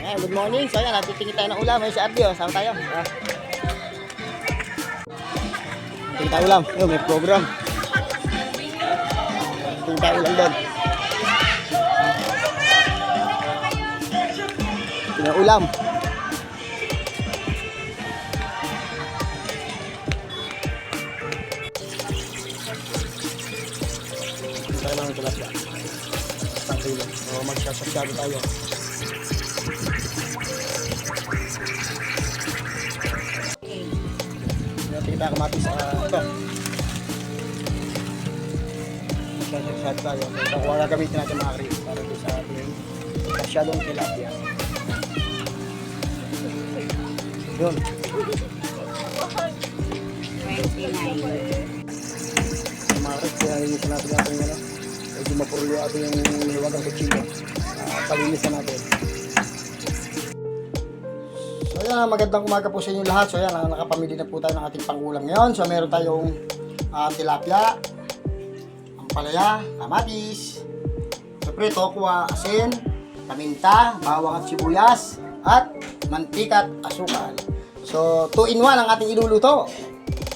Ayan, good morning. So ayan, titingin tayo ng ulam. Ayan si Ardi, oh. Sama tayo. Titingin tayo ulam. Ayun, may program. Titingin tayo ulam doon. Titingin ulam. Titingin tayo ng tilapia. So magsasasyado tayo. Kita kamatis sa ito. Magsasasyado tayo. So kung wala gamitin natin mga kris para doon sa ating masyadong tilapia. Yun. 29. Mga kris, kaya linisan natin natin yun. Medyo mapurlo ato yung niwagang kuchilyo. Palinisan natin. So yan, magandang umaga po sa inyo lahat. So yan, nakapamili na po tayo ng ating pangulam ngayon. So meron tayong tilapia, ampalaya, kamatis, siyempre tokwa, asin, paminta, bawang at sibuyas, at mantika at asukal. So 2-in-1 ang ating iluluto.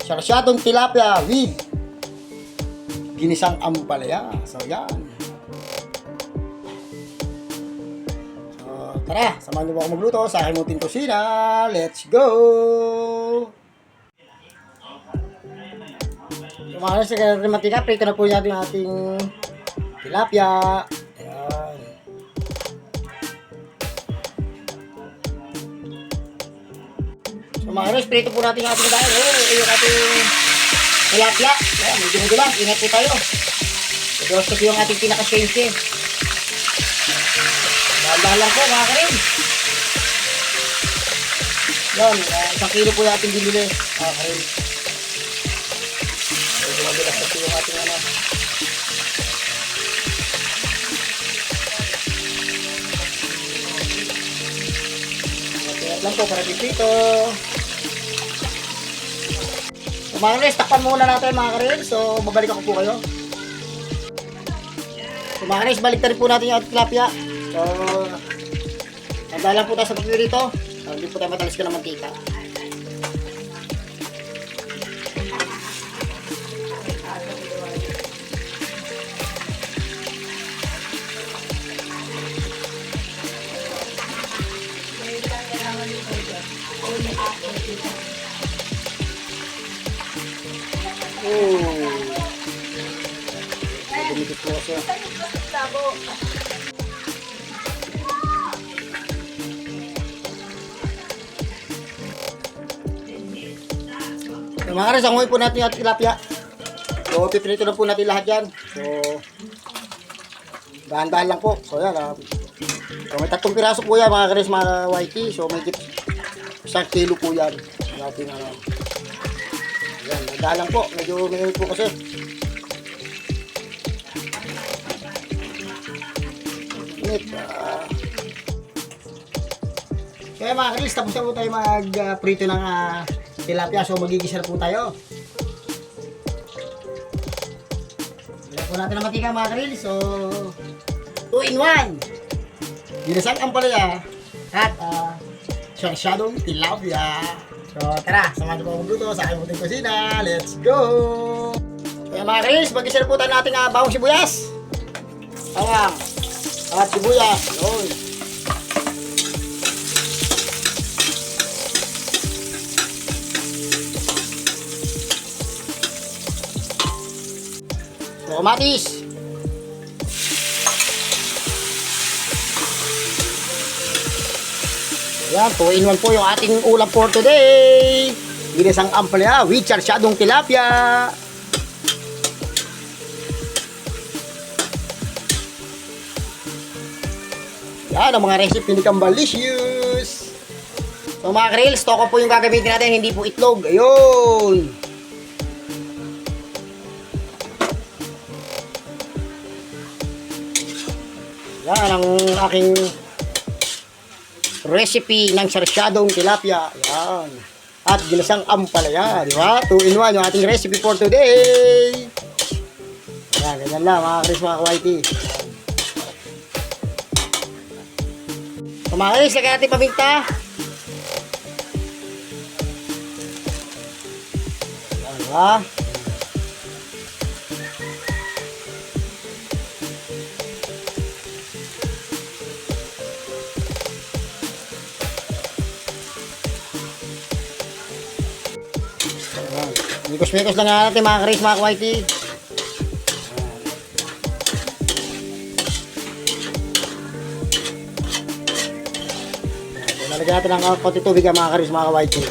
Sarsyadong tilapia with ginisang ampalaya. So yan. So tara, samahan niyo po ako magluto sa aking munting kusina. Let's go! So mga sa mantika, prito na po natin yung ating tilapia. Ayan. So mga res, prito po natin yung ating dahil. Yung ating tilapia. Ayan, medyo madulas. Ingat po tayo. Ito po yung ating pinaka-sensye. Dahan-dahan lang po mga karin. Yan, 1 kilo po yung ating binili mga karin. Medyo madulas po yung ating ano. Ingat lang po para dito. Mga karin, takpan muna natin mga karin. So, babalik ako po kayo. So, mga karin, balik na rin po natin yung tilapia. So, tanda lang po tayo sa pagpili rito. So, hindi po tayo matalis ka ng mantika. Dumikit po siya. So, mga kares, anguhin po natin yung ating tilapia. So, pipinito na po natin lahat yan. So, dahan-dahan lang po. So, yan. So, may 3 piraso po yan, mga kares, mga whitey. So, may 1 kilo po yan. Natin, yan, dahan lang po. Medyo mainit po kasi. Init. So, yan, mga kares, tapos na po tayo mag-prito ng tilapia. So magigisa na po tayo. Lagyan po natin ang mantika mga karil. So 2-in-1 ginisang ampalaya at sarsyadong tilapia. So tara, samahan niyo po magluto sa aking munting kusina. Let's go! Kaya mga karil, magigisa na po tayo natin bawang sibuyas, bawang at sibuyas. Yun. Kamatis. Ayan, 2-in-1 po yung ating ulam for today. Ginisang ampalaya with sarsyadong tilapia. Yan ang mga recipe ni Kambalicious. So mga krills, toko po yung gagamitin natin, hindi po itlog. Ayun. Yan ang aking recipe ng sarsyadong tilapia. Yan. At ginisang ampalaya, di ba? 2-in-1 yung ating recipe for today. Yan, ganyan lang mga Chris, mga kawaiti. So mga karis, lagyan natin paminta. Yan, diba? Mikos-mikos lang nga natin mga karis, mga kawaiti. Nalagyan natin ng konti tubig mga karis, mga kawaiti.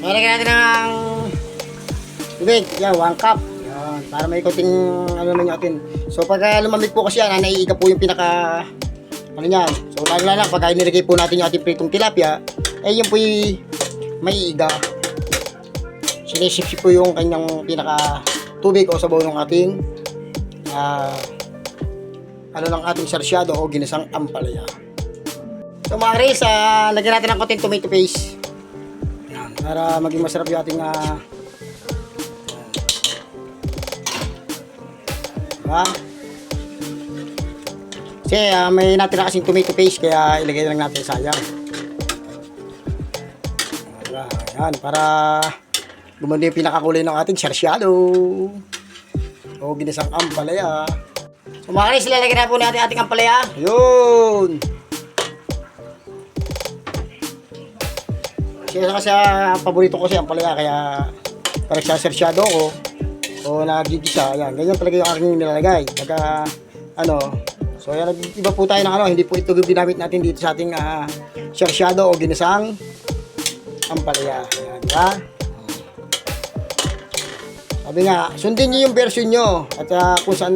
Nalagyan natin ng tubig, yan, 1 cup. Yan, para may konting ano naman natin. So pag lumamig po kasi yan, naiiga po yung pinaka ano yan. So lalo lang pag nilagay po natin yung ating pritong tilapia, eh yun po yung may iga. Sinisipsip po yung kanyang pinaka tubig o sabaw ng ating ano ng ating sarsyado o ginisang ampalaya. So mga karis, lagyan natin ng konting tomato paste. Yan, para maging masarap yung ating diba? Kasi may natira kasing tomato paste kaya ilagay lang natin, sayang. Yan, para gumanda yung pinakakulay ng ating sarsyado o ginisang ampalaya. So mga karis, lalagyan na po natin ating ampalaya. Yun! Kasi paborito ko kasi ampalaya, kaya parang siya sarsyado ko o nagigisa. Yan, ganyan talaga yung aking nilalagay. Pagka ano, so yan, iba po tayo ng ano, hindi po ito ginamit natin dito sa ating sarsyado o ginisang ampalaya. Ayan, diba? Sabi nga, sundin nyo yung version nyo at kung saan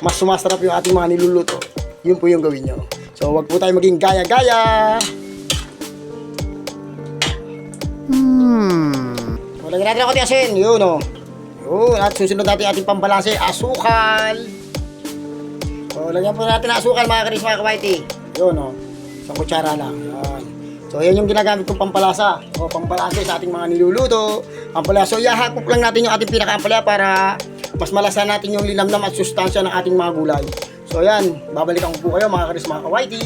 mas sumasarap yung ating mga niluluto, yun po yung gawin nyo. So wag po tayo maging gaya-gaya. So lagyan natin ako ng asin, yun o. Yun, at susunod natin ating pambalanse, asukal. So lagyan po natin ng asukal mga karis, mga kawaiti. Yun o, isang kutsara lang. Yan. So, yan yung ginagamit kong pampalasa o pampalasa sa ating mga niluluto. Pampalasa. So, ihahakop lang natin yung ating pinaka-ampalaya para mas malasa natin yung linamnam at sustansya ng ating mga gulay. So, yan. Babalikan ko po kayo mga karis, mga kawaiti.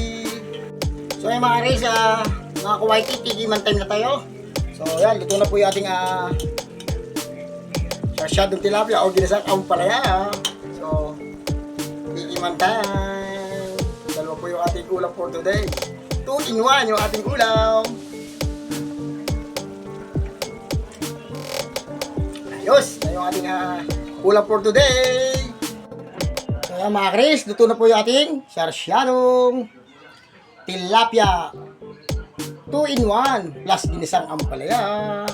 So, yan mga karis, mga kawaiti, tigiman time na tayo. So, yan. Luto na po yung ating sarsyadong tilapia o ginisang ampalaya. So, tigiman time. Dalawa po yung ating ulam for today. 2-in-1 yung ating ulam. Ayos, na yung ating ulam for today. So yan mga karis, luto na po yung ating sarsyadong tilapia 2-in-1 plus ginisang ampalaya.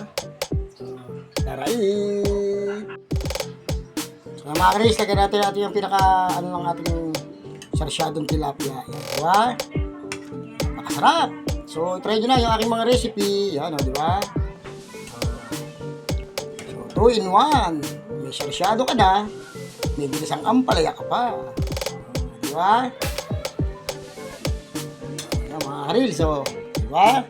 Taray. So mga karis, lagyan natin yung pinaka ano ng ating sarsyadong tilapia. Yan, diba? Sarap. So, try nyo na yung aking mga recipe. Yan, o, di ba? So, 2-in-1. May sarsyado ka na. May ginisang ampalaya ka pa. Di ba? Yan, mga karil. So, di ba?